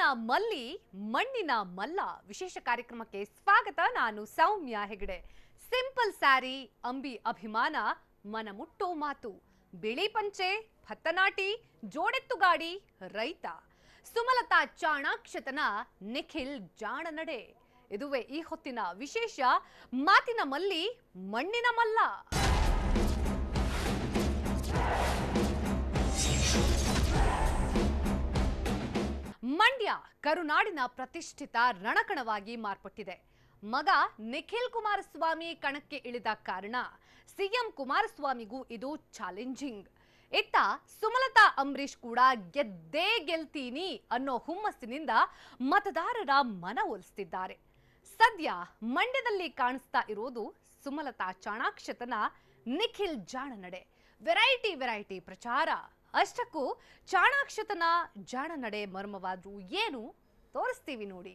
ಮಾತಿನ ಮಲ್ಲಿ ಮಣ್ಣಿನ ಮಲ್ಲ ವಿಶೇಷ ಕಾರ್ಯಕ್ರಮಕ್ಕೆ ಸ್ವಾಗತ. ನಾನು ಸೌಮ್ಯ ಹೆಗಡೆ. ಸಿಂಪಲ್ ಸ್ಯಾರಿ, ಅಂಬಿ ಅಭಿಮಾನ, ಮನಮುಟ್ಟೋ ಮಾತು, ಬಿಳಿ ಪಂಚೆ, ಭತ್ತನಾಟಿ, ಜೋಡೆತ್ತು ಗಾಡಿ, ರೈತ, ಸುಮಲತಾ ಚಾಣಾಕ್ಷತನ, ನಿಖಿಲ್ ಜಾಣನಡೆ. ಇದುವೇ ಈ ಹೊತ್ತಿನ ವಿಶೇಷ ಮಾತಿನ ಮಲ್ಲಿ ಮಣ್ಣಿನ ಮಲ್ಲ. ಮಂಡ್ಯ ಕರುನಾಡಿನ ಪ್ರತಿಷ್ಠಿತ ರಣಕಣವಾಗಿ ಮಾರ್ಪಟ್ಟಿದೆ. ಮಗ ನಿಖಿಲ್ ಕುಮಾರಸ್ವಾಮಿ ಕಣಕ್ಕೆ ಇಳಿದ ಕಾರಣ ಸಿಎಂ ಕುಮಾರಸ್ವಾಮಿಗೂ ಇದು ಚಾಲೆಂಜಿಂಗ್. ಇತ್ತ ಸುಮಲತಾ ಅಂಬರೀಶ್ ಕೂಡ ಗೆದ್ದೇ ಗೆಲ್ತೀನಿ ಅನ್ನೋ ಹುಮ್ಮಸ್ಸಿನಿಂದ ಮತದಾರರ ಮನ ಒಲಿಸ್ತಿದ್ದಾರೆ. ಸದ್ಯ ಮಂಡ್ಯದಲ್ಲಿ ಕಾಣಿಸ್ತಾ ಇರೋದು ಸುಮಲತಾ ಚಾಣಾಕ್ಷತನ, ನಿಖಿಲ್ ಜಾಣನಡೆ. ವೆರೈಟಿ ಪ್ರಚಾರ. ಅಷ್ಟಕ್ಕೂ ಚಾಣಾಕ್ಷತನ ಜಾಣನಡೆ ಮರ್ಮವಾದ್ರೂ ಏನು ತೋರಿಸ್ತೀವಿ ನೋಡಿ.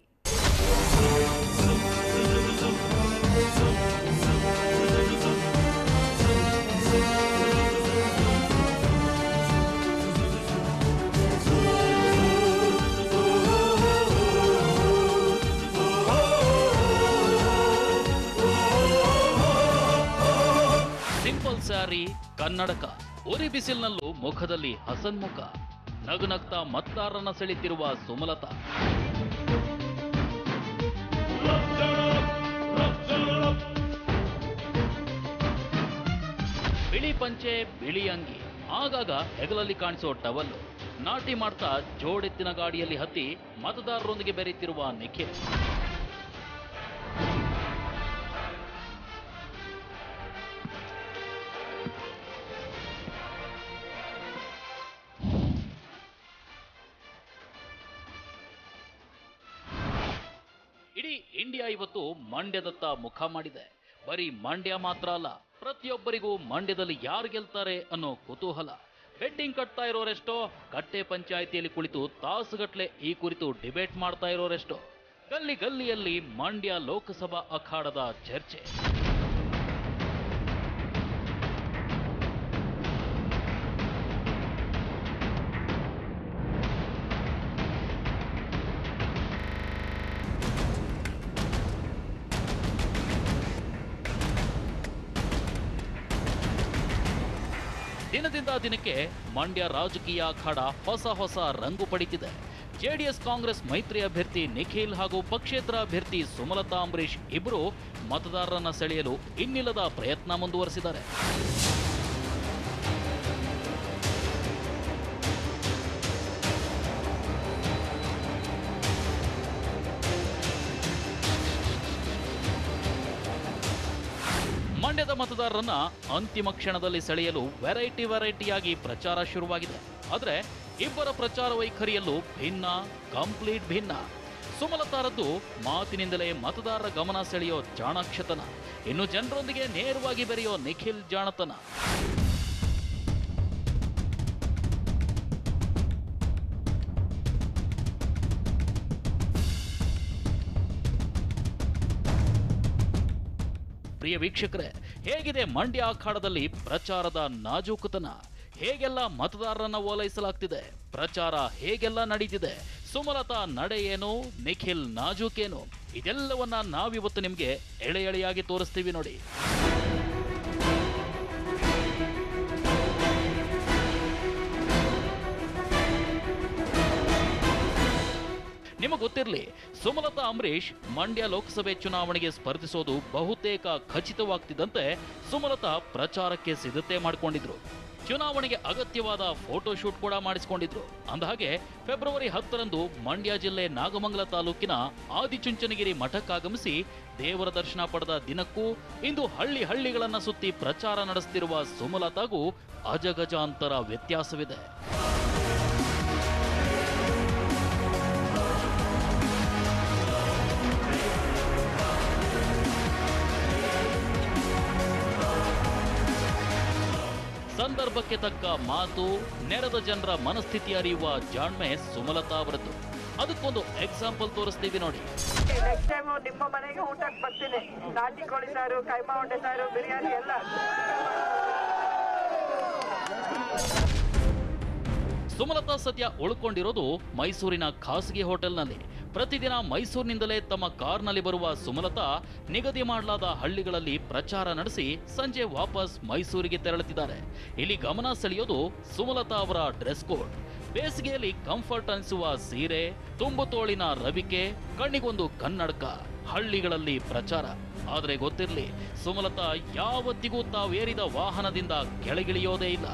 ಸಿಂಪಲ್ ಸ್ಯಾರಿ, ಕನ್ನಡಕ, ಉರಿ ಬಿಸಿಲಿನಲ್ಲೂ ಮುಖದಲ್ಲಿ ಹಸನ್ಮುಖ, ನಗುನಗ್ತಾ ಮತದಾರರನ್ನ ಸೆಳೆತಿರುವ ಸುಮಲತಾ. ಬಿಳಿ ಪಂಚೆ, ಬಿಳಿ ಅಂಗಿ, ಆಗಾಗ ಹೆಗಲಲ್ಲಿ ಕಾಣಿಸೋ ಟವಲ್ಲು, ನಾಟಿ ಮಾಡ್ತಾ ಜೋಡೆತ್ತಿನ ಗಾಡಿಯಲ್ಲಿ ಹತ್ತಿ ಮತದಾರರೊಂದಿಗೆ ಬೆರೆತಿರುವ ನಿಖಿಲ್. ಇಡೀ ಇಂಡಿಯಾ ಇವತ್ತು ಮಂಡ್ಯದತ್ತ ಮುಖ ಮಾಡಿದೆ. ಬರೀ ಮಂಡ್ಯ ಮಾತ್ರ ಅಲ್ಲ, ಪ್ರತಿಯೊಬ್ಬರಿಗೂ ಮಂಡ್ಯದಲ್ಲಿ ಯಾರು ಗೆಲ್ತಾರೆ ಅನ್ನೋ ಕುತೂಹಲ. ಬೆಟ್ಟಿಂಗ್ ಕಟ್ತಾ ಇರೋರೆಷ್ಟೋ, ಕಟ್ಟೆ ಪಂಚಾಯಿತಿಯಲ್ಲಿ ಕುಳಿತು ತಾಸುಗಟ್ಲೆ ಈ ಕುರಿತು ಡಿಬೇಟ್ ಮಾಡ್ತಾ ಇರೋರೆಷ್ಟೋ. ಗಲ್ಲಿ ಗಲ್ಲಿಯಲ್ಲಿ ಮಂಡ್ಯ ಲೋಕಸಭಾ ಅಖಾಡದ ಚರ್ಚೆ. ದಿನದಿಂದ ದಿನಕ್ಕೆ ಮಂಡ್ಯ ರಾಜಕೀಯ ಅಖಾಡ ಹೊಸ ರಂಗು ಪಡೆದಿದೆ. ಜೆಡಿಎಸ್ ಕಾಂಗ್ರೆಸ್ ಮೈತ್ರಿ ಅಭ್ಯರ್ಥಿ ನಿಖಿಲ್ ಹಾಗೂ ಪಕ್ಷೇತರ ಅಭ್ಯರ್ಥಿ ಸುಮಲತಾ ಅಂಬರೀಶ್ ಇಬ್ಬರು ಮತದಾರರನ್ನ ಸೆಳೆಯಲು ಇನ್ನಿಲ್ಲದ ಪ್ರಯತ್ನ ಮುಂದುವರೆಸಿದ್ದಾರೆ. ಮಂಡ್ಯದ ಮತದಾರರನ್ನ ಅಂತಿಮ ಕ್ಷಣದಲ್ಲಿ ಸೆಳೆಯಲು ವೆರೈಟಿಯಾಗಿ ಪ್ರಚಾರ ಶುರುವಾಗಿದೆ. ಆದರೆ ಇಬ್ಬರ ಪ್ರಚಾರ ವೈಖರಿಯಲ್ಲೂ ಕಂಪ್ಲೀಟ್ ಭಿನ್ನ. ಸುಮಲತಾರದ್ದು ಮಾತಿನಿಂದಲೇ ಮತದಾರರ ಗಮನ ಸೆಳೆಯೋ ಚಾಣಾಕ್ಷತನ, ಇನ್ನು ಜನರೊಂದಿಗೆ ನೇರವಾಗಿ ಬೆರೆಯೋ ನಿಖಿಲ್ ಜಾಣತನ. ಪ್ರಿಯ ವೀಕ್ಷಕರೇ, ಹೇಗಿದೆ ಮಂಡ್ಯ ಅಖಾಡದಲ್ಲಿ ಪ್ರಚಾರದ ನಾಜೂಕುತನ? ಹೇಗೆಲ್ಲ ಮತದಾರರನ್ನ ಓಲೈಸಲಾಗ್ತಿದೆ? ಪ್ರಚಾರ ಹೇಗೆಲ್ಲ ನಡೀತಿದೆ? ಸುಮಲತಾ ನಡೆ ಏನು, ನಿಖಿಲ್ ನಾಜೂಕೇನು? ಇದೆಲ್ಲವನ್ನ ನಾವಿವತ್ತು ನಿಮ್ಗೆ ಎಳೆಯಾಗಿ ತೋರಿಸ್ತೀವಿ ನೋಡಿ. ನಿಮಗೆ ಗೊತ್ತಿರಲಿ, ಸುಮಲತಾ ಅಂಬರೀಶ್ ಮಂಡ್ಯ ಲೋಕಸಭೆ ಚುನಾವಣೆಗೆ ಸ್ಪರ್ಧಿಸೋದು ಬಹುತೇಕ ಖಚಿತವಾಗ್ತಿದ್ದಂತೆ ಸುಮಲತಾ ಪ್ರಚಾರಕ್ಕೆ ಸಿದ್ಧತೆ ಮಾಡಿಕೊಂಡಿದ್ರು. ಚುನಾವಣೆಗೆ ಅಗತ್ಯವಾದ ಫೋಟೋ ಶೂಟ್ ಕೂಡ ಮಾಡಿಸಿಕೊಂಡಿದ್ರು. ಅಂದಹಾಗೆ ಫೆಬ್ರವರಿ 10ರಂದು ಮಂಡ್ಯ ಜಿಲ್ಲೆ ನಾಗಮಂಗಲ ತಾಲೂಕಿನ ಆದಿಚುಂಚನಗಿರಿ ಮಠಕ್ಕಾಗಮಿಸಿ ದೇವರ ದರ್ಶನ ಪಡೆದ ದಿನಕ್ಕೂ ಇಂದು ಹಳ್ಳಿಗಳನ್ನ ಸುತ್ತಿ ಪ್ರಚಾರ ನಡೆಸುತ್ತಿರುವ ಸುಮಲತಾಗೂ ಅಜಗಜಾಂತರ ವ್ಯತ್ಯಾಸವಿದೆ. ಸಂದರ್ಭಕ್ಕೆ ತಕ್ಕ ಮಾತು, ನೆರೆದ ಜನರ ಮನಸ್ಥಿತಿ ಅರಿಯುವ ಜಾಣ್ಮೆ ಸುಮಲತಾ ಅವರದ್ದು. ಅದಕ್ಕೊಂದು ಎಕ್ಸಾಂಪಲ್ ತೋರಿಸ್ತೀವಿ ನೋಡಿ. ನೆಕ್ಸ್ಟ್ ಟೈಮ್ ನಿಮ್ಮ ಮನೆಗೆ ಊಟಕ್ಕೆ ಬರ್ತೀನಿ. ನಾಟಿ ಕೋಳಿ ಸಾರು, ಕೈಮಾ ಹೊಟ್ಟೆ ಸಾರು, ಬಿರಿಯಾನಿ ಎಲ್ಲ. ಸುಮಲತಾ ಸದ್ಯ ಉಳ್ಕೊಂಡಿರೋದು ಮೈಸೂರಿನ ಖಾಸಗಿ ಹೋಟೆಲ್ನಲ್ಲಿ. ಪ್ರತಿದಿನ ಮೈಸೂರಿನಿಂದಲೇ ತಮ್ಮ ಕಾರ್ನಲ್ಲಿ ಬರುವ ಸುಮಲತಾ ನಿಗದಿ ಮಾಡಲಾದ ಹಳ್ಳಿಗಳಲ್ಲಿ ಪ್ರಚಾರ ನಡೆಸಿ ಸಂಜೆ ವಾಪಸ್ ಮೈಸೂರಿಗೆ ತೆರಳುತ್ತಿದ್ದಾರೆ. ಇಲ್ಲಿ ಗಮನ ಸೆಳೆಯೋದು ಸುಮಲತಾ ಅವರ ಡ್ರೆಸ್ ಕೋಡ್. ಬೇಸಿಗೆಯಲ್ಲಿ ಕಂಫರ್ಟ್ ಅನಿಸುವ ಸೀರೆ, ತುಂಬು ತೋಳಿನ ರವಿಕೆ, ಕಣ್ಣಿಗೊಂದು ಕನ್ನಡಕ, ಹಳ್ಳಿಗಳಲ್ಲಿ ಪ್ರಚಾರ. ಆದರೆ ಗೊತ್ತಿರಲಿ, ಸುಮಲತಾ ಯಾವತ್ತಿಗೂ ತಾವೇರಿದ ವಾಹನದಿಂದ ಕೆಳಗಿಳಿಯೋದೇ ಇಲ್ಲ.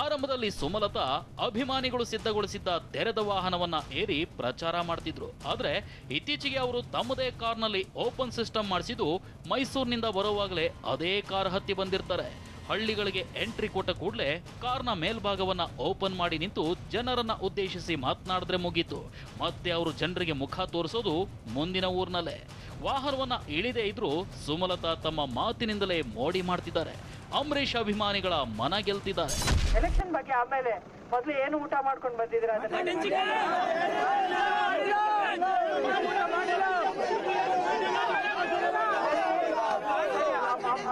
ಆರಂಭದಲ್ಲಿ ಸುಮಲತಾ ಅಭಿಮಾನಿಗಳು ಸಿದ್ಧಗೊಳಿಸಿದ್ದ ತೆರೆದ ವಾಹನವನ್ನ ಏರಿ ಪ್ರಚಾರ ಮಾಡ್ತಿದ್ರು. ಆದ್ರೆ ಇತ್ತೀಚೆಗೆ ಅವರು ತಮ್ಮದೇ ಕಾರ್ನಲ್ಲಿ ಓಪನ್ ಸಿಸ್ಟಮ್ ಮಾಡಿಸಿದ್ದು, ಮೈಸೂರಿನಿಂದ ಬರುವಾಗಲೇ ಅದೇ ಕಾರ್ ಹತ್ತಿ ಬಂದಿರ್ತಾರೆ. ಹಳ್ಳಿಗಳಿಗೆ ಎಂಟ್ರಿ ಕೊಟ್ಟ ಕೂಡಲೇ ಕಾರ್ನ ಮೇಲ್ಭಾಗವನ್ನ ಓಪನ್ ಮಾಡಿ ನಿಂತು ಜನರನ್ನ ಉದ್ದೇಶಿಸಿ ಮಾತನಾಡಿದ್ರೆ ಮುಗೀತು. ಮತ್ತೆ ಅವರು ಜನರಿಗೆ ಮುಖ ತೋರಿಸೋದು ಮುಂದಿನ ಊರಿನಲ್ಲೇ. ವಾಹನವನ್ನ ಇಳಿದೇ ಇದ್ರೂ ಸುಮಲತಾ ತಮ್ಮ ಮಾತಿನಿಂದಲೇ ಮೋಡಿ ಮಾಡ್ತಿದ್ದಾರೆ. ಅಂಬರೀಷ್ ಅಭಿಮಾನಿಗಳ ಮನ ಗೆಲ್ತಿದ್ದಾರೆ. ಎಲೆಕ್ಷನ್ ಬಗ್ಗೆ ಆಮೇಲೆ ಮೊದಲು ಏನು ಊಟ ಮಾಡ್ಕೊಂಡು ಬಂದಿದ್ರ?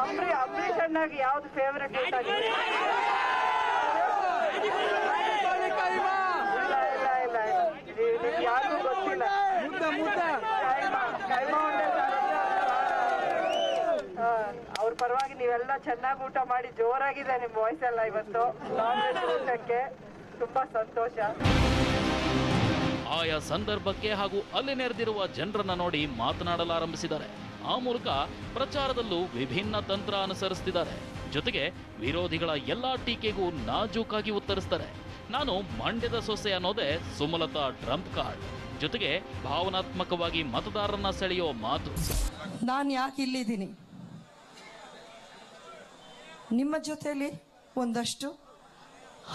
ಅಂಬರೀಷ್ ಅಣ್ಣಾಗಿ ಯಾವ್ದು ಫೇವರೇಟ್ ಊಟ ಆಗಿದೆ? ಇಲ್ಲ ಯಾರಿಗೂ ಗೊತ್ತಿಲ್ಲ. ಅವ್ರ ಪರವಾಗಿ ನೀವೆಲ್ಲ ಚೆನ್ನಾಗಿ ಊಟ ಮಾಡಿ ಜೋರಾಗಿದೆ ನಿಮ್ ವಾಯ್ಸ್ ಎಲ್ಲ ಇವತ್ತು. ಊಟಕ್ಕೆ ತುಂಬಾ ಸಂತೋಷ. ಆಯಾ ಸಂದರ್ಭಕ್ಕೆ ಹಾಗೂ ಅಲ್ಲಿ ನೆರೆದಿರುವ ಜನರನ್ನ ನೋಡಿ ಮಾತನಾಡಲಾರಂಭಿಸಿದ್ದಾರೆ. ಆ ಮೂಲಕ ಪ್ರಚಾರದಲ್ಲೂ ವಿಭಿನ್ನ ತಂತ್ರ ಅನುಸರಿಸುತ್ತಿದ್ದಾರೆ. ಜೊತೆಗೆ ವಿರೋಧಿಗಳ ಎಲ್ಲಾ ಟೀಕೆಗೂ ನಾಜೂಕಾಗಿ ಉತ್ತರಿಸ್ತಾರೆ. ನಾನು ಮಂಡ್ಯದ ಸೊಸೆ ಅನ್ನೋದೇ ಸುಮಲತಾ ಟ್ರಂಪ್ ಕಾರ್ಡ್. ಜೊತೆಗೆ ಭಾವನಾತ್ಮಕವಾಗಿ ಮತದಾರರನ್ನ ಸೆಳೆಯೋ ಮಾತು. ನಾನು ಯಾಕೆ ಇಲ್ಲಿದ್ದೀನಿ? ನಿಮ್ಮ ಜೊತೆಲಿ ಒಂದಷ್ಟು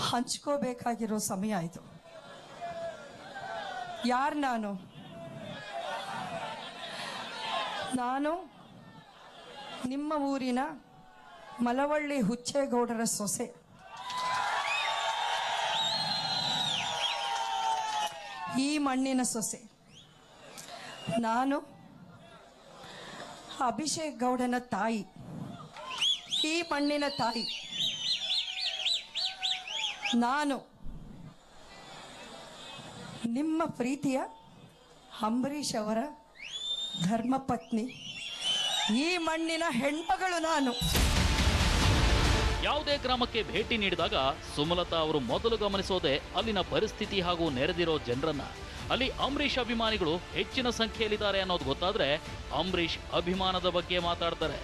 ಹಂಚ್ಕೋಬೇಕಾಗಿರೋ ಸಮಯ ಇದು. ಯಾರು ನಾನು ನಿಮ್ಮ ಊರಿನ ಮಲವಳ್ಳಿ ಹುಚ್ಚೇಗೌಡರ ಸೊಸೆ. ಈ ಮಣ್ಣಿನ ಸೊಸೆ. ನಾನು ಅಭಿಷೇಕ್ ಗೌಡನ ತಾಯಿ, ಈ ಮಣ್ಣಿನ ತಾಯಿ. ನಾನು ನಿಮ್ಮ ಪ್ರೀತಿಯ ಅಂಬರೀಷ್ ಅವರ ಧರ್ಮಪತ್ನಿ, ಈ ಮಣ್ಣಿನ ಹೆಣ್ಮಗಳು ನಾನು. ಯಾವುದೇ ಗ್ರಾಮಕ್ಕೆ ಭೇಟಿ ನೀಡಿದಾಗ ಸುಮಲತಾ ಅವರು ಮೊದಲು ಗಮನಿಸೋದೆ ಅಲ್ಲಿನ ಪರಿಸ್ಥಿತಿ ಹಾಗೂ ನೆರೆದಿರೋ ಜನರನ್ನ. ಅಲ್ಲಿ ಅಂಬರೀಷ್ ಅಭಿಮಾನಿಗಳು ಹೆಚ್ಚಿನ ಸಂಖ್ಯೆಯಲ್ಲಿದ್ದಾರೆ ಅನ್ನೋದು ಗೊತ್ತಾದ್ರೆ ಅಂಬರೀಷ್ ಅಭಿಮಾನದ ಬಗ್ಗೆ ಮಾತಾಡ್ತಾರೆ.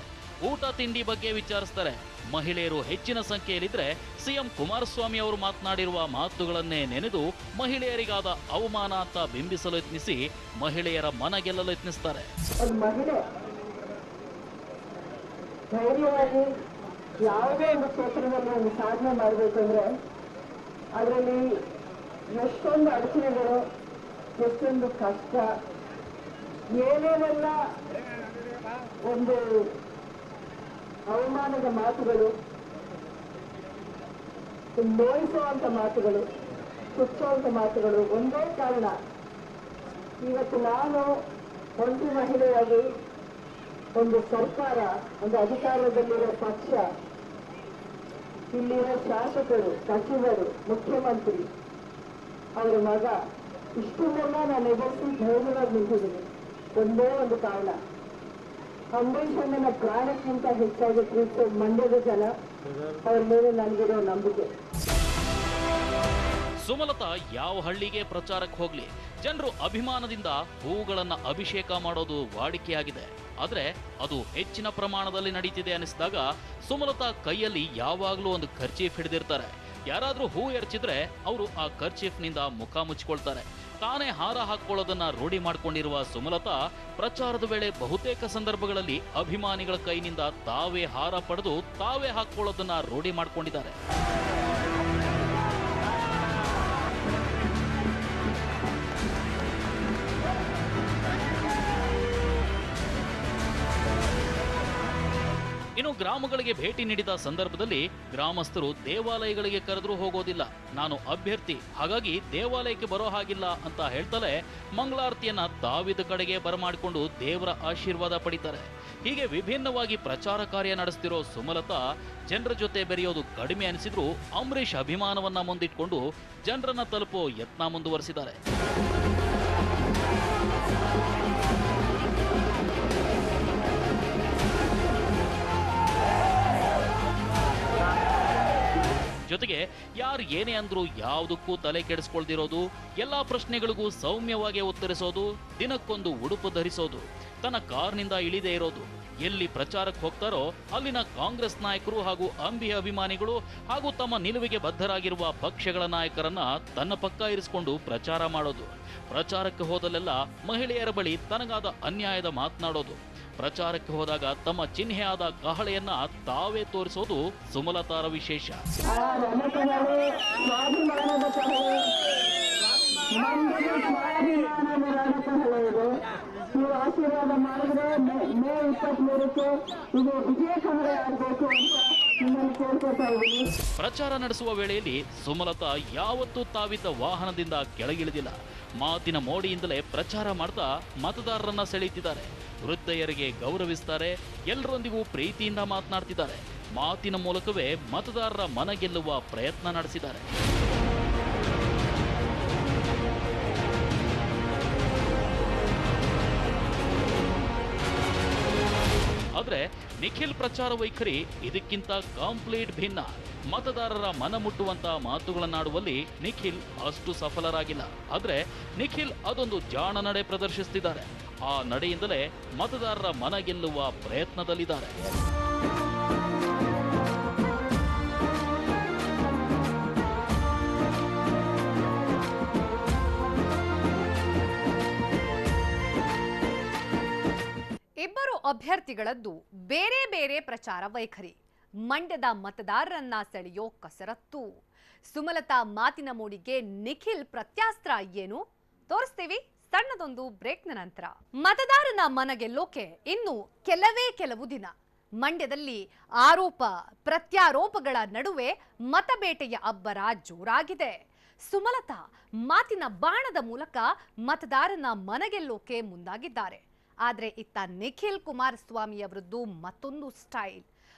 ಊಟ ತಿಂಡಿ ಬಗ್ಗೆ ವಿಚಾರಿಸ್ತಾರೆ. ಮಹಿಳೆಯರು ಹೆಚ್ಚಿನ ಸಂಖ್ಯೆಯಲ್ಲಿದ್ರೆ ಸಿಎಂ ಕುಮಾರಸ್ವಾಮಿ ಅವರು ಮಾತನಾಡಿರುವ ಮಾತುಗಳನ್ನೇ ನೆನೆದು ಮಹಿಳೆಯರಿಗಾದ ಅವಮಾನ ಅಂತ ಬಿಂಬಿಸಲು ಯತ್ನಿಸಿ ಮಹಿಳೆಯರ ಮನ ಗೆಲ್ಲಲು ಯತ್ನಿಸ್ತಾರೆ. ಮಹಿಳೆ ಧೈರ್ಯವಾಗಿ ಯಾವುದೇ ಒಂದು ಕ್ಷೇತ್ರದಲ್ಲಿ ಒಂದು ಸಾಧನೆ ಮಾಡಬೇಕಂದ್ರೆ ಅದರಲ್ಲಿ ಎಷ್ಟೊಂದು ಅಡಚಣೆಗಳು, ಎಷ್ಟೊಂದು ಕಷ್ಟ, ಏನೇನೆಲ್ಲ ಒಂದು ಅವಮಾನದ ಮಾತುಗಳು, ನೋಯಿಸುವಂತ ಮಾತುಗಳು, ಚುಚ್ಚುವಂತ ಮಾತುಗಳು. ಒಂದೇ ಕಾರಣ, ಇವತ್ತು ನಾನು ಒಂಟಿ ಮಹಿಳೆಯಾಗಿ ಒಂದು ಸರ್ಕಾರ, ಒಂದು ಅಧಿಕಾರದಲ್ಲಿರೋ ಪಕ್ಷ, ಇಲ್ಲಿರೋ ಶಾಸಕರು, ಸಚಿವರು, ಮುಖ್ಯಮಂತ್ರಿ, ಅವರ ಮಗ, ಇಷ್ಟನ್ನೆಲ್ಲ ನಾನು ಎದುರಿಸಿ ಧೈರ್ಯವಾಗಿ ನಿಂತಿದ್ದೀನಿ. ಒಂದೇ ಒಂದು ಕಾರಣ, ಅಂಬರೀಷ್ ಅಣ್ಣನ ಪ್ರಾಣಕ್ಕಿಂತ ಹೆಚ್ಚಾಗಿ ಪ್ರೀತಿಸೋ ಮಂಡ್ಯದ ಜನ, ಅವ್ರ ಮೇಲೆ ನನಗಿರೋ ನಂಬಿಕೆ. ಸುಮಲತಾ ಯಾವ ಹಳ್ಳಿಗೆ ಪ್ರಚಾರಕ್ಕೆ ಹೋಗ್ಲಿ, ಜನರು ಅಭಿಮಾನದಿಂದ ಹೂಗಳನ್ನ ಅಭಿಷೇಕ ಮಾಡೋದು ವಾಡಿಕೆಯಾಗಿದೆ. ಆದ್ರೆ ಅದು ಹೆಚ್ಚಿನ ಪ್ರಮಾಣದಲ್ಲಿ ನಡೀತಿದೆ ಅನಿಸಿದಾಗ ಸುಮಲತಾ ಕೈಯಲ್ಲಿ ಯಾವಾಗ್ಲೂ ಒಂದು ಕರ್ಚೀಫ್ ಹಿಡಿದಿರ್ತಾರೆ. ಯಾರಾದ್ರೂ ಹೂ ಎರಚಿದ್ರೆ ಅವರು ಆ ಕರ್ಚೀಫ್ನಿಂದ ಮುಖ ಮುಚ್ಚಿಕೊಳ್ತಾರೆ. ತಾನೇ ಹಾರ ಹಾಕೊಳ್ಳೋದನ್ನ ರೂಢಿ ಮಾಡಿಕೊಂಡಿರುವ ಸುಮಲತಾ ಪ್ರಚಾರದ ವೇಳೆ ಬಹುತೇಕ ಸಂದರ್ಭಗಳಲ್ಲಿ ಅಭಿಮಾನಿಗಳ ಕೈನಿಂದ ತಾವೇ ಹಾರ ಪಡೆದು ತಾವೇ ಹಾಕೊಳ್ಳೋದನ್ನ ರೂಢಿ ಮಾಡಿಕೊಂಡಿದ್ದಾರೆ. ಇನ್ನು ಇನ್ನು ಗ್ರಾಮಗಳಿಗೆ ಭೇಟಿ ನೀಡಿದ ಸಂದರ್ಭದಲ್ಲಿ ಗ್ರಾಮಸ್ಥರು ದೇವಾಲಯಗಳಿಗೆ ಕರೆದರೂ ಹೋಗೋದಿಲ್ಲ, ನಾನು ಅಭ್ಯರ್ಥಿ ಹಾಗಾಗಿ ದೇವಾಲಯಕ್ಕೆ ಬರೋ ಹಾಗಿಲ್ಲ ಅಂತ ಹೇಳ್ತಲೇ ಮಂಗಳಾರತಿಯನ್ನ ತಾವಿದ ಕಡೆಗೆ ಬರಮಾಡಿಕೊಂಡು ದೇವರ ಆಶೀರ್ವಾದ ಪಡಿತಾರೆ. ಹೀಗೆ ವಿಭಿನ್ನವಾಗಿ ಪ್ರಚಾರ ಕಾರ್ಯ ನಡೆಸ್ತಿರೋ ಸುಮಲತಾ ಜನರ ಜೊತೆ ಬೆರೆಯೋದು ಕಡಿಮೆ ಅನಿಸಿದ್ರು ಅಂಬರೀಷ್ ಅಭಿಮಾನವನ್ನ ಮುಂದಿಟ್ಕೊಂಡು ಜನರನ್ನ ತಲುಪೋ ಯತ್ನ ಮುಂದುವರಿಸಿದ್ದಾರೆ. ಜೊತೆಗೆ ಯಾರು ಏನೇ ಅಂದ್ರೂ ಯಾವುದಕ್ಕೂ ತಲೆ ಕೆಡಿಸ್ಕೊಳ್ದಿರೋದು, ಎಲ್ಲಾ ಪ್ರಶ್ನೆಗಳಿಗೂ ಸೌಮ್ಯವಾಗಿ ಉತ್ತರಿಸೋದು, ದಿನಕ್ಕೊಂದು ಉಡುಪು ಧರಿಸೋದು, ತನ್ನ ಕಾರ್ನಿಂದ ಇಳಿದೇ ಇರೋದು, ಎಲ್ಲಿ ಪ್ರಚಾರಕ್ಕೆ ಹೋಗ್ತಾರೋ ಅಲ್ಲಿನ ಕಾಂಗ್ರೆಸ್ ನಾಯಕರು ಹಾಗೂ ಅಂಬಿ ಅಭಿಮಾನಿಗಳು ಹಾಗೂ ತಮ್ಮ ನಿಲುವಿಗೆ ಬದ್ಧರಾಗಿರುವ ಪಕ್ಷಗಳ ನಾಯಕರನ್ನ ತನ್ನ ಪಕ್ಕ ಇರಿಸಿಕೊಂಡು ಪ್ರಚಾರ ಮಾಡೋದು, ಪ್ರಚಾರಕ್ಕೆ ಹೋದಲ್ಲೆಲ್ಲ ಮಹಿಳೆಯರ ಬಳಿ ತನಗಾದ ಅನ್ಯಾಯದ ಮಾತನಾಡೋದು, ಪ್ರಚಾರಕ್ಕೆ ಹೋದಾಗ ತಮ್ಮ ಚಿಹ್ನೆಯಾದ ಕಹಳೆಯನ್ನ ತಾವೇ ತೋರಿಸೋದು ಸುಮಲತಾರ ವಿಶೇಷ. ಆಶೀರ್ವಾದ ಮಾಡಿದ್ರೆ ಮೇ 23ಕ್ಕೆ ಇದು ವಿಜಯ ಕನ್ನಡ ಆಗಬೇಕು ಅಂತ ನಿಮ್ಮನ್ನು ಕೇಳ್ಕೊತಾ ಇದ್ದೀನಿ. ಪ್ರಚಾರ ನಡೆಸುವ ವೇಳೆಯಲ್ಲಿ ಸುಮಲತಾ ಯಾವತ್ತೂ ತಾವಿದ್ದ ವಾಹನದಿಂದ ಕೆಳಗಿಳಿದಿಲ್ಲ. ಮಾತಿನ ಮೋಡಿಯಿಂದಲೇ ಪ್ರಚಾರ ಮಾಡ್ತಾ ಮತದಾರರನ್ನ ಸೆಳೆಯುತ್ತಿದ್ದಾರೆ. ವೃದ್ಧೆಯರಿಗೆ ಗೌರವಿಸ್ತಾರೆ, ಎಲ್ಲರೊಂದಿಗೂ ಪ್ರೀತಿಯಿಂದ ಮಾತನಾಡ್ತಿದ್ದಾರೆ. ಮಾತಿನ ಮೂಲಕವೇ ಮತದಾರರ ಮನ ಗೆಲ್ಲುವ ಪ್ರಯತ್ನ ನಡೆಸಿದ್ದಾರೆ. ಆದ್ರೆ ನಿಖಿಲ್ ಪ್ರಚಾರ ವೈಖರಿ ಇದಕ್ಕಿಂತ ಕಂಪ್ಲೀಟ್ ಭಿನ್ನ. ಮತದಾರರ ಮನ ಮುಟ್ಟುವಂತ ಮಾತುಗಳನ್ನಾಡುವಲ್ಲಿ ನಿಖಿಲ್ ಅಷ್ಟು ಸಫಲರಾಗಿಲ್ಲ. ಆದ್ರೆ ನಿಖಿಲ್ ಅದೊಂದು ಜಾಣ ನಡೆ ಪ್ರದರ್ಶಿಸುತ್ತಿದ್ದಾರೆ. ಆ ನಡೆಯಿಂದಲೇ ಮತದಾರರ ಮನ ಗೆಲ್ಲುವ ಪ್ರಯತ್ನದಲ್ಲಿದ್ದಾರೆ. ಇಬ್ಬರು ಅಭ್ಯರ್ಥಿಗಳದ್ದು ಬೇರೆ ಬೇರೆ ಪ್ರಚಾರ ವೈಖರಿ. ಮಂಡ್ಯದ ಮತದಾರರನ್ನ ಸೆಳೆಯೋ ಕಸರತ್ತು. ಸುಮಲತಾ ಮಾತಿನ ಮೋಡಿಗೆ ನಿಖಿಲ್ ಪ್ರತ್ಯಾಸ್ತ್ರ ಏನು ತೋರಿಸ್ತೀವಿ ಸಣ್ಣದೊಂದು ಬ್ರೇಕ್ನ ನಂತರ. ಮತದಾರನ ಮನಗೆಲ್ಲೋಕೆ ಇನ್ನು ಕೆಲವು ದಿನ. ಮಂಡ್ಯದಲ್ಲಿ ಆರೋಪ ಪ್ರತ್ಯಾರೋಪಗಳ ನಡುವೆ ಮತಬೇಟೆಯ ಅಬ್ಬರ ಜೋರಾಗಿದೆ. ಸುಮಲತಾ ಮಾತಿನ ಬಾಣದ ಮೂಲಕ ಮತದಾರನ ಮನಗೆಲ್ಲೋಕೆ ಮುಂದಾಗಿದ್ದಾರೆ. ಆದ್ರೆ ಇತ್ತ ನಿಖಿಲ್ ಕುಮಾರಸ್ವಾಮಿ ಅವರದ್ದು ಮತ್ತೊಂದು ಸ್ಟೈಲ್,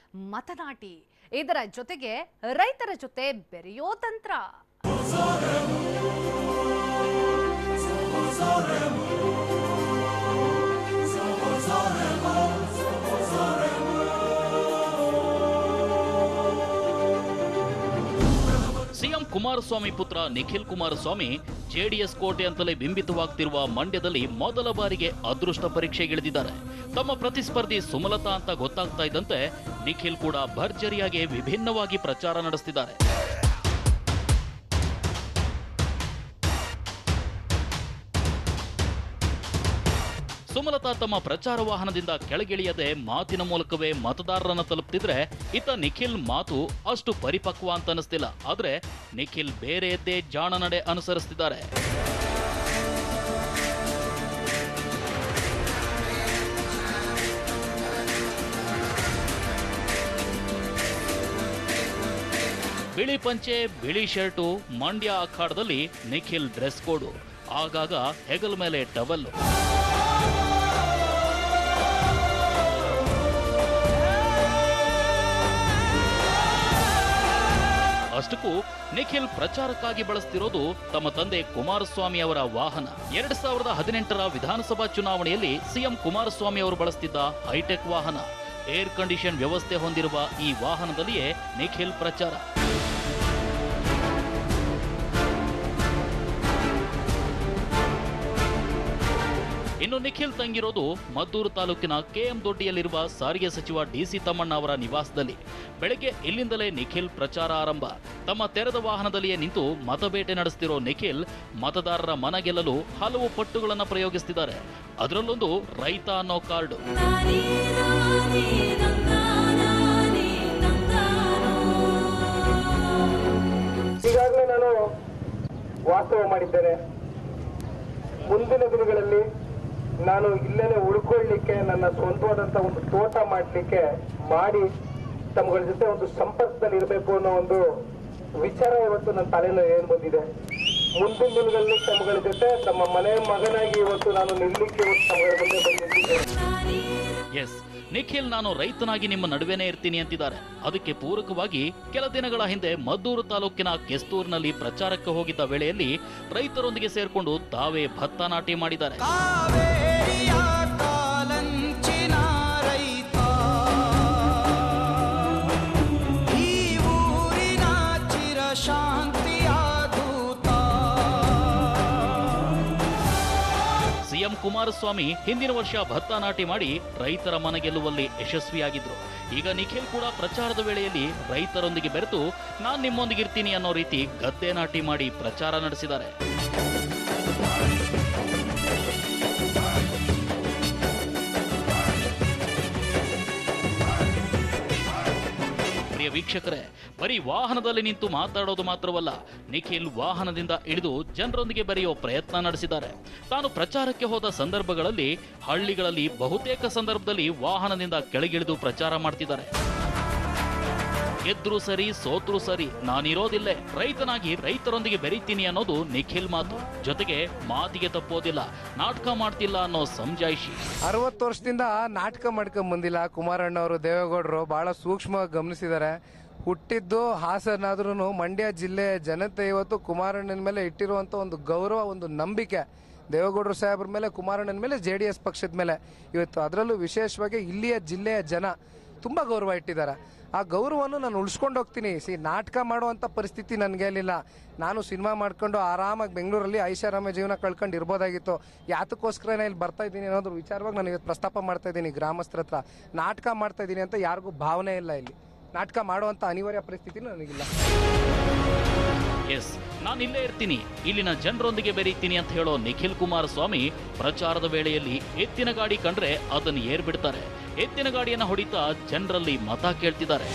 ಮತನಾಟಿ. ಇದರ ಜೊತೆಗೆ ರೈತರ ಜೊತೆ ಬೆರೆಯೋ ತಂತ್ರ. ಸಿಎಂ ಕುಮಾರಸ್ವಾಮಿ ಪುತ್ರ ನಿಖಿಲ್ ಕುಮಾರಸ್ವಾಮಿ ಜೆಡಿಎಸ್ ಕೋಟೆ ಅಂತಲೇ ಬಿಂಬಿತವಾಗ್ತಿರುವ ಮಂಡ್ಯದಲ್ಲಿ ಮೊದಲ ಬಾರಿಗೆ ಅದೃಷ್ಟ ಪರೀಕ್ಷೆಗಿಳಿದಿದ್ದಾರೆ. ತಮ್ಮ ಪ್ರತಿಸ್ಪರ್ಧಿ ಸುಮಲತಾ ಅಂತ ಗೊತ್ತಾಗ್ತಾ ಇದ್ದಂತೆ ನಿಖಿಲ್ ಕೂಡ ಭರ್ಜರಿಯಾಗಿ ವಿಭಿನ್ನವಾಗಿ ಪ್ರಚಾರ ನಡೆಸುತ್ತಿದ್ದಾರೆ. ಸುಮಲತಾ ತಮ್ಮ ಪ್ರಚಾರ ವಾಹನದಿಂದ ಕೆಳಗಿಳಿಯದೆ ಮಾತಿನ ಮೂಲಕವೇ ಮತದಾರರನ್ನ ತಲುಪ್ತಿದ್ರೆ, ಇತ್ತ ನಿಖಿಲ್ ಮಾತು ಅಷ್ಟು ಪರಿಪಕ್ವ ಅಂತ ಅನಿಸ್ತಿಲ್ಲ. ಆದ್ರೆ ನಿಖಿಲ್ ಬೇರೆಯದ್ದೇ ಜಾಣ ನಡೆ ಅನುಸರಿಸುತ್ತಿದ್ದಾರೆ. ಬಿಳಿ ಪಂಚೆ, ಬಿಳಿ ಶರ್ಟು, ಮಂಡ್ಯ ಅಖಾಡದಲ್ಲಿ ನಿಖಿಲ್ ಡ್ರೆಸ್ ಕೋಡು, ಆಗಾಗ ಹೆಗಲ ಮೇಲೆ ಟವಲ್. ಅಷ್ಟಕ್ಕೂ ನಿಖಿಲ್ ಪ್ರಚಾರಕ್ಕಾಗಿ ಬಳಸ್ತಿರೋದು ತಮ್ಮ ತಂದೆ ಕುಮಾರಸ್ವಾಮಿ ಅವರ ವಾಹನ. 2018ರ ವಿಧಾನಸಭಾ ಚುನಾವಣೆಯಲ್ಲಿ ಸಿಎಂ ಕುಮಾರಸ್ವಾಮಿ ಅವರು ಬಳಸ್ತಿದ್ದ ಹೈಟೆಕ್ ವಾಹನ. ಏರ್ ಕಂಡೀಷನ್ ವ್ಯವಸ್ಥೆ ಹೊಂದಿರುವ ಈ ವಾಹನದಲ್ಲಿಯೇ ನಿಖಿಲ್ ಪ್ರಚಾರ. ಇನ್ನು ನಿಖಿಲ್ ತಂಗಿರೋದು ಮದ್ದೂರು ತಾಲೂಕಿನ ಕೆಎಂ ದೊಡ್ಡಿಯಲ್ಲಿರುವ ಸಾರಿಗೆ ಸಚಿವ ಡಿಸಿ ತಮ್ಮಣ್ಣ ಅವರ ನಿವಾಸದಲ್ಲಿ. ಬೆಳಗ್ಗೆ ಇಲ್ಲಿಂದಲೇ ನಿಖಿಲ್ ಪ್ರಚಾರ ಆರಂಭ. ತಮ್ಮ ತೆರೆದ ವಾಹನದಲ್ಲಿಯೇ ನಿಂತು ಮತಬೇಟೆ ನಡೆಸುತ್ತಿರೋ ನಿಖಿಲ್ ಮತದಾರರ ಮನ ಗೆಲ್ಲಲು ಹಲವು ಪಟ್ಟುಗಳನ್ನು ಪ್ರಯೋಗಿಸುತ್ತಿದ್ದಾರೆ. ಅದರಲ್ಲೊಂದು ರೈತ ಅನ್ನೋ ಕಾರ್ಡು. ಈಗಾಗಲೇ ನಾನು ವಾಸ್ತವ ಮಾಡಿದ್ದೇನೆ. ಮುಂದಿನ ದಿನಗಳಲ್ಲಿ ನಾನು ಇಲ್ಲೇನೆ ಉಳ್ಕೊಳ್ಳಿಕ್ಕೆ ನನ್ನ ಸ್ವಂತವಾದಂತ ಒಂದು ತೋಟ ಮಾಡಿ ತಮ್ಮಗಳ ಜೊತೆ ಒಂದು ಸಂಪರ್ಕದಲ್ಲಿ ಇರಬೇಕು ಅನ್ನೋ ಒಂದು ವಿಚಾರ ಇವತ್ತು ನನ್ನ ತಲೆಯಲ್ಲಿ ಏನ್ ಬಂದಿದೆ. ಮುಂದಿನ ದಿನಗಳಲ್ಲಿ ತಮ್ಮಗಳ ಜೊತೆ ತಮ್ಮ ಮನೆ ಮಗನಾಗಿ ಇವತ್ತು ನಾನು ನಿಲ್ಲಿಕ್ಕೆ ತಮ್ಮಗಳ ಮುಂದೆ ಬಂದಿದ್ದೇನೆ. ಎಸ್, ನಿಖಿಲ್ ನಾನು ರೈತನಾಗಿ ನಿಮ್ಮ ನಡುವೆನೇ ಇರ್ತೀನಿ ಅಂತಿದ್ದಾರೆ. ಅದಕ್ಕೆ ಪೂರಕವಾಗಿ ಕೆಲ ದಿನಗಳ ಹಿಂದೆ ಮದ್ದೂರು ತಾಲೂಕಿನ ಕೆಸ್ತೂರಿನಲ್ಲಿ ಪ್ರಚಾರಕ್ಕೆ ಹೋಗಿದ್ದ ವೇಳೆಯಲ್ಲಿ ರೈತರೊಂದಿಗೆ ಸೇರ್ಕೊಂಡು ತಾವೇ ಭತ್ತ ನಾಟಿ ಮಾಡಿದ್ದಾರೆ. ಸಿಎಂ ಕುಮಾರಸ್ವಾಮಿ ಹಿಂದಿನ ವರ್ಷ ಭತ್ತ ನಾಟಿ ಮಾಡಿ ರೈತರ ಮನ ಗೆಲ್ಲುವಲ್ಲಿ ಯಶಸ್ವಿಯಾಗಿದ್ರು. ಈಗ ನಿಖಿಲ್ ಕೂಡ ಪ್ರಚಾರದ ವೇಳೆಯಲ್ಲಿ ರೈತರೊಂದಿಗೆ ಬೆರೆತು ನಾನ್ ನಿಮ್ಮೊಂದಿಗಿರ್ತೀನಿ ಅನ್ನೋ ರೀತಿ ಗದ್ದೆ ನಾಟಿ ಮಾಡಿ ಪ್ರಚಾರ ನಡೆಸಿದ್ದಾರೆ. ವೀಕ್ಷಕರೇ, ಬರೀ ವಾಹನದಲ್ಲಿ ನಿಂತು ಮಾತಾಡೋದು ಮಾತ್ರವಲ್ಲ, ನಿಖಿಲ್ ವಾಹನದಿಂದ ಇಳಿದು ಜನರೊಂದಿಗೆ ಬೆರೆಯೋ ಪ್ರಯತ್ನ ನಡೆಸಿದ್ದಾರೆ. ತಾನು ಪ್ರಚಾರಕ್ಕೆ ಹೋದ ಸಂದರ್ಭಗಳಲ್ಲಿ ಹಳ್ಳಿಗಳಲ್ಲಿ ಬಹುತೇಕ ಸಂದರ್ಭದಲ್ಲಿ ವಾಹನದಿಂದ ಕೆಳಗಿಳಿದು ಪ್ರಚಾರ ಮಾಡ್ತಿದ್ದಾರೆ. ಗೆದ್ರು ಸರಿ ಸೋತ್ರು ಸರಿ, ನಾನಿರೋದಿಲ್ಲೇ, ರೈತನಾಗಿ ರೈತರೊಂದಿಗೆ ಬೆರೀತೀನಿ ಅನ್ನೋದು ನಿಖಿಲ್ ಮಾತು. ಜೊತೆಗೆ ಮಾತಿಗೆ ತಪ್ಪೋದಿಲ್ಲ, ನಾಟಕ ಮಾಡ್ತಿಲ್ಲ ಅನ್ನೋ ಸಮಜಾಯಿಷಿ. 60 ವರ್ಷದಿಂದ ನಾಟಕ ಮಾಡ್ಕೊಂಡ್ ಬಂದಿಲ್ಲ ಕುಮಾರಣ್ಣವರು, ದೇವೇಗೌಡರು ಬಹಳ ಸೂಕ್ಷ್ಮವಾಗಿ ಗಮನಿಸಿದ್ದಾರೆ. ಹುಟ್ಟಿದ್ದು ಹಾಸನಾದ್ರೂ ಮಂಡ್ಯ ಜಿಲ್ಲೆ ಜನತೆ ಇವತ್ತು ಕುಮಾರಣ್ಣನ ಮೇಲೆ ಇಟ್ಟಿರುವಂತ ಒಂದು ಗೌರವ, ಒಂದು ನಂಬಿಕೆ ದೇವೇಗೌಡರು ಸಾಹೇಬ್ರ ಮೇಲೆ, ಕುಮಾರಣ್ಣನ ಮೇಲೆ, JDS ಪಕ್ಷದ ಮೇಲೆ ಇವತ್ತು, ಅದರಲ್ಲೂ ವಿಶೇಷವಾಗಿ ಇಲ್ಲಿಯ ಜಿಲ್ಲೆಯ ಜನ ತುಂಬಾ ಗೌರವ ಇಟ್ಟಿದ್ದಾರೆ. ಆ ಗೌರವವನ್ನು ನಾನು ಉಳಿಸ್ಕೊಂಡು ಹೋಗ್ತೀನಿ. ನಾಟಕ ಮಾಡುವಂಥ ಪರಿಸ್ಥಿತಿ ನನಗೆ ಇರಲಿಲ್ಲ. ನಾನು ಸಿನಿಮಾ ಮಾಡ್ಕೊಂಡು ಆರಾಮಾಗಿ ಬೆಂಗಳೂರಲ್ಲಿ ಐಷಾರಾಮ ಜೀವನ ಕಳ್ಕೊಂಡು ಇರ್ಬೋದಾಗಿತ್ತು. ಯಾತಕ್ಕೋಸ್ಕರ ಇಲ್ಲಿ ಬರ್ತಾ ಇದ್ದೀನಿ ಅನ್ನೋದ್ರ ವಿಚಾರವಾಗಿ ನಾನು ಇವತ್ತು ಪ್ರಸ್ತಾಪ ಮಾಡ್ತಾ ಇದ್ದೀನಿ ಗ್ರಾಮಸ್ಥರ ಹತ್ರ. ನಾಟಕ ಮಾಡ್ತಾ ಇದ್ದೀನಿ ಅಂತ ಯಾರಿಗೂ ಭಾವನೆ ಇಲ್ಲ. ಇಲ್ಲಿ ನಾಟಕ ಮಾಡುವಂಥ ಅನಿವಾರ್ಯ ಪರಿಸ್ಥಿತಿ ನನಗಿಲ್ಲ. ಎಸ್, ನಾನು ಇಲ್ಲೇ ಇರ್ತೀನಿ, ಇಲ್ಲಿನ ಜನರೊಂದಿಗೆ ಬೆರೀತೀನಿ ಅಂತ ಹೇಳೋ ನಿಖಿಲ್ ಕುಮಾರಸ್ವಾಮಿ ಪ್ರಚಾರದ ವೇಳೆಯಲ್ಲಿ ಎತ್ತಿನ ಗಾಡಿ ಕಂಡ್ರೆ ಅದನ್ನು ಏರ್ಬಿಡ್ತಾರೆ. ಎತ್ತಿನ ಗಾಡಿಯನ್ನು ಹೊಡಿತಾ ಜನರಲ್ಲಿ ಮತ ಕೇಳ್ತಿದ್ದಾರೆ.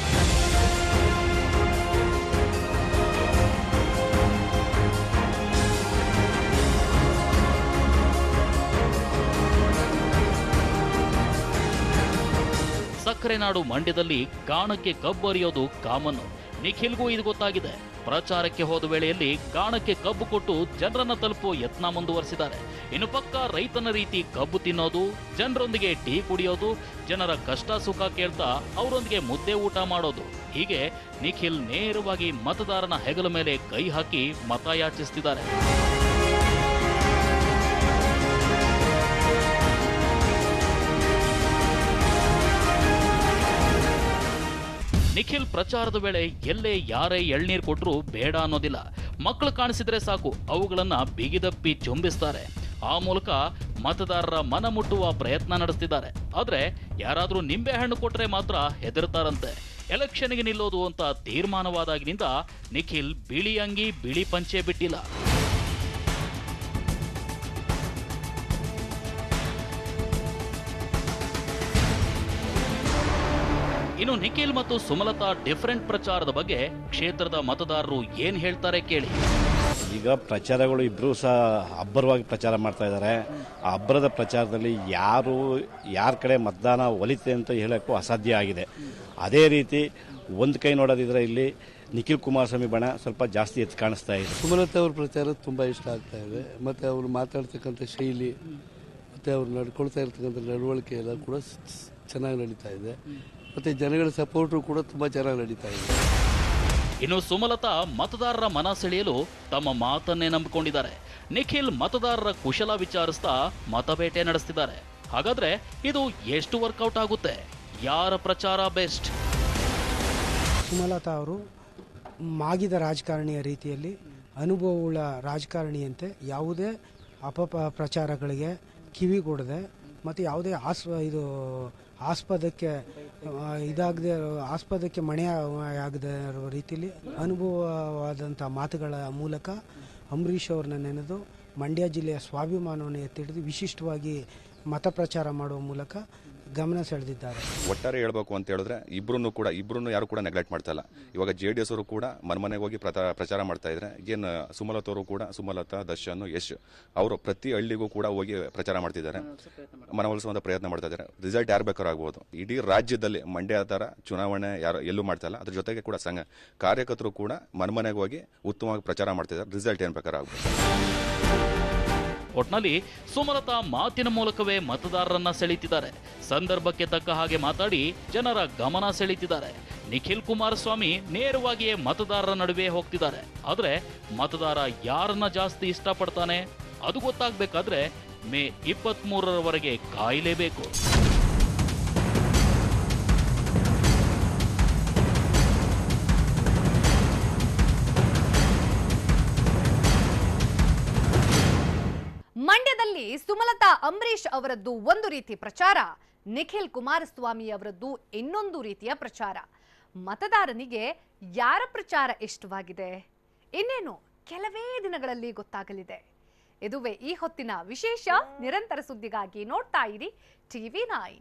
ಸಕ್ಕರೆ ನಾಡು ಮಂಡ್ಯದಲ್ಲಿ ಗಾಣಕ್ಕೆ ಕಬ್ಬು ಅರಿಯೋದು ಕಾಮನ್. ನಿಖಿಲ್ಗೂ ಇದು ಗೊತ್ತಾಗಿದೆ. ಪ್ರಚಾರಕ್ಕೆ ಹೋದ ವೇಳೆಯಲ್ಲಿ ಗಾಣಕ್ಕೆ ಕಬ್ಬು ಕೊಟ್ಟು ಜನರನ್ನ ತಲುಪುವ ಯತ್ನ ಮುಂದುವರೆಸಿದ್ದಾರೆ. ಇನ್ನು ಪಕ್ಕ ರೈತನ ರೀತಿ ಕಬ್ಬು ತಿನ್ನೋದು, ಜನರೊಂದಿಗೆ ಟೀ ಕುಡಿಯೋದು, ಜನರ ಕಷ್ಟ ಸುಖ ಕೇಳ್ತಾ ಅವರೊಂದಿಗೆ ಮುದ್ದೆ ಊಟ ಮಾಡೋದು, ಹೀಗೆ ನಿಖಿಲ್ ನೇರವಾಗಿ ಮತದಾರನ ಹೆಗಲ ಮೇಲೆ ಕೈ ಹಾಕಿ ಮತ ಯಾಚಿಸ್ತಿದ್ದಾರೆ. ನಿಖಿಲ್ ಪ್ರಚಾರದ ವೇಳೆ ಎಲ್ಲೇ ಯಾರೇ ಎಳ್ನೀರು ಕೊಟ್ಟರೂ ಬೇಡ ಅನ್ನೋದಿಲ್ಲ. ಮಕ್ಕಳು ಕಾಣಿಸಿದ್ರೆ ಸಾಕು, ಅವುಗಳನ್ನ ಬಿಗಿದಪ್ಪಿ ಚುಂಬಿಸ್ತಾರೆ. ಆ ಮೂಲಕ ಮತದಾರರ ಮನ ಮುಟ್ಟುವ ಪ್ರಯತ್ನ ನಡೆಸ್ತಿದ್ದಾರೆ. ಆದ್ರೆ ಯಾರಾದ್ರೂ ನಿಂಬೆ ಹಣ್ಣು ಕೊಟ್ರೆ ಮಾತ್ರ ಹೆದರ್ತಾರಂತೆ. ಎಲೆಕ್ಷನ್ಗೆ ನಿಲ್ಲೋದು ಅಂತ ತೀರ್ಮಾನವಾದಾಗಿನಿಂದ ನಿಖಿಲ್ ಬಿಳಿ ಅಂಗಿ ಬಿಳಿ ಪಂಚೆ ಬಿಟ್ಟಿಲ್ಲ. ಇನ್ನು ನಿಖಿಲ್ ಮತ್ತು ಸುಮಲತಾ ಡಿಫರೆಂಟ್ ಪ್ರಚಾರದ ಬಗ್ಗೆ ಕ್ಷೇತ್ರದ ಮತದಾರರು ಏನ್ ಹೇಳ್ತಾರೆ ಕೇಳಿ. ಈಗ ಪ್ರಚಾರಗಳು ಇಬ್ಬರೂ ಸಹ ಅಬ್ಬರವಾಗಿ ಪ್ರಚಾರ ಮಾಡ್ತಾ ಇದ್ದಾರೆ. ಆ ಅಬ್ಬರದ ಪ್ರಚಾರದಲ್ಲಿ ಯಾರ ಕಡೆ ಮತದಾನ ಒಲಿತೆ ಅಂತ ಹೇಳೋಕ್ಕೂ ಅಸಾಧ್ಯ ಆಗಿದೆ. ಅದೇ ರೀತಿ ಒಂದು ಕೈ ನೋಡೋದಿದ್ರೆ ಇಲ್ಲಿ ನಿಖಿಲ್ ಕುಮಾರಸ್ವಾಮಿ ಬಣ ಸ್ವಲ್ಪ ಜಾಸ್ತಿ ಎತ್ತು ಕಾಣಿಸ್ತಾ ಇದೆ. ಸುಮಲತಾ ಅವ್ರ ಪ್ರಚಾರ ತುಂಬ ಇಷ್ಟ ಆಗ್ತಾ ಇದೆ. ಮತ್ತು ಅವರು ಮಾತಾಡ್ತಕ್ಕಂಥ ಶೈಲಿ ಮತ್ತು ಅವ್ರು ನಡ್ಕೊಳ್ತಾ ಇರ್ತಕ್ಕಂಥ ನಡವಳಿಕೆ ಎಲ್ಲ ಕೂಡ ಚೆನ್ನಾಗಿ ನಡೀತಾ ಇದೆ. ಮತ್ತು ಜನಗಳ ಸಪೋರ್ಟು ಕೂಡ ತುಂಬ ಚೆನ್ನಾಗಿ ನಡೀತಾ ಇದೆ. ಇನ್ನು ಸುಮಲತಾ ಮತದಾರರ ಮನ ಸೆಳೆಯಲು ತಮ್ಮ ಮಾತನ್ನೇ ನಂಬಿಕೊಂಡಿದ್ದಾರೆ. ನಿಖಿಲ್ ಮತದಾರರ ಕುಶಲ ವಿಚಾರಿಸ್ತಾ ಮತಬೇಟೆ ನಡೆಸ್ತಿದ್ದಾರೆ. ಹಾಗಾದ್ರೆ ಇದು ಎಷ್ಟು ವರ್ಕೌಟ್ ಆಗುತ್ತೆ? ಯಾರ ಪ್ರಚಾರ ಬೆಸ್ಟ್? ಸುಮಲತಾ ಅವರು ಮಾಗಿದ ರಾಜಕಾರಣಿಯ ರೀತಿಯಲ್ಲಿ ಅನುಭವವುಳ್ಳ ರಾಜಕಾರಣಿಯಂತೆ ಯಾವುದೇ ಪ್ರಚಾರಗಳಿಗೆ ಕಿವಿಗೊಡದೆ ಮತ್ತು ಯಾವುದೇ ಆಸ್ಪದಕ್ಕೆ ಮಣೆಯಾಗದೇ ಇರುವ ರೀತಿಯಲ್ಲಿ ಅನುಭವವಾದಂಥ ಮಾತುಗಳ ಮೂಲಕ ಅಂಬರೀಷ್ ಅವ್ರನ್ನ ನೆನೆದು ಮಂಡ್ಯ ಜಿಲ್ಲೆಯ ಸ್ವಾಭಿಮಾನವನ್ನು ಎತ್ತಿಡಿದು ವಿಶಿಷ್ಟವಾಗಿ ಮತ ಪ್ರಚಾರ ಮಾಡುವ ಮೂಲಕ ಗಮನ ಸೆಳೆದಿದ್ದಾರೆ. ಒಟ್ಟಾರೆ ಹೇಳ್ಬೇಕು ಅಂತ ಹೇಳಿದ್ರೆ ಇಬ್ರು ಯಾರು ಕೂಡ ನೆಗ್ಲೆಕ್ಟ್ ಮಾಡ್ತಾ ಇಲ್ಲ. ಇವಾಗ JDS ಅವರು ಕೂಡ ಮನೆಗೆ ಹೋಗಿ ಪ್ರಚಾರ ಮಾಡ್ತಾ ಇದ್ರೆ, ಏನು ಸುಮಲತಾ ಅವರು ಕೂಡ, ಸುಮಲತಾ, ದರ್ಶನ್, ಯಶ್ ಅವರು ಪ್ರತಿ ಹಳ್ಳಿಗೂ ಕೂಡ ಹೋಗಿ ಪ್ರಚಾರ ಮಾಡ್ತಿದ್ದಾರೆ, ಮನವೊಲಿಸುವಂತ ಪ್ರಯತ್ನ ಮಾಡ್ತಾ ಇದ್ದಾರೆ. ರಿಸಲ್ಟ್ ಯಾರು ಬೇಕಾದ್ರೂ ಆಗ್ಬೋದು. ಇಡೀ ರಾಜ್ಯದಲ್ಲಿ ಮಂಡ್ಯ ತರ ಚುನಾವಣೆ ಯಾರು ಎಲ್ಲೂ ಮಾಡ್ತಾ ಇಲ್ಲ. ಅದ್ರ ಜೊತೆಗೆ ಕೂಡ ಸಂಘ ಕಾರ್ಯಕರ್ತರು ಕೂಡ ಮನೆಗೆ ಹೋಗಿ ಉತ್ತಮವಾಗಿ ಪ್ರಚಾರ ಮಾಡ್ತಿದ್ದಾರೆ. ರಿಸಲ್ಟ್ ಏನ್ ಬೇಕಾದ್ರೂ ಆಗ್ಬೋದು. ಒಟ್ನಲ್ಲಿ ಸುಮಲತಾ ಮಾತಿನ ಮೂಲಕವೇ ಮತದಾರರನ್ನ ಸೆಳೀತಿದ್ದಾರೆ. ಸಂದರ್ಭಕ್ಕೆ ತಕ್ಕ ಹಾಗೆ ಮಾತಾಡಿ ಜನರ ಗಮನ ಸೆಳೀತಿದ್ದಾರೆ. ನಿಖಿಲ್ ಕುಮಾರಸ್ವಾಮಿ ನೇರವಾಗಿಯೇ ಮತದಾರರ ನಡುವೆ ಹೋಗ್ತಿದ್ದಾರೆ. ಆದ್ರೆ ಮತದಾರ ಯಾರನ್ನ ಜಾಸ್ತಿ ಇಷ್ಟಪಡ್ತಾನೆ ಅದು ಗೊತ್ತಾಗ್ಬೇಕಾದ್ರೆ ಮೇ 23ರವರೆಗೆ ಕಾಯಲೇಬೇಕು. ಮಂಡ್ಯದಲ್ಲಿ ಸುಮಲತಾ ಅಂಬರೀಶ್ ಅವರದ್ದು ಒಂದು ರೀತಿ ಪ್ರಚಾರ, ನಿಖಿಲ್ ಕುಮಾರಸ್ವಾಮಿ ಅವರದ್ದು ಇನ್ನೊಂದು ರೀತಿಯ ಪ್ರಚಾರ. ಮತದಾರನಿಗೆ ಯಾರ ಪ್ರಚಾರ ಇಷ್ಟವಾಗಿದೆ ಇನ್ನೇನು ಕೆಲವೇ ದಿನಗಳಲ್ಲಿ ಗೊತ್ತಾಗಲಿದೆ. ಇದುವೇ ಈ ಹೊತ್ತಿನ ವಿಶೇಷ. ನಿರಂತರ ಸುದ್ದಿಗಾಗಿ ನೋಡ್ತಾ ಇರಿ TV9.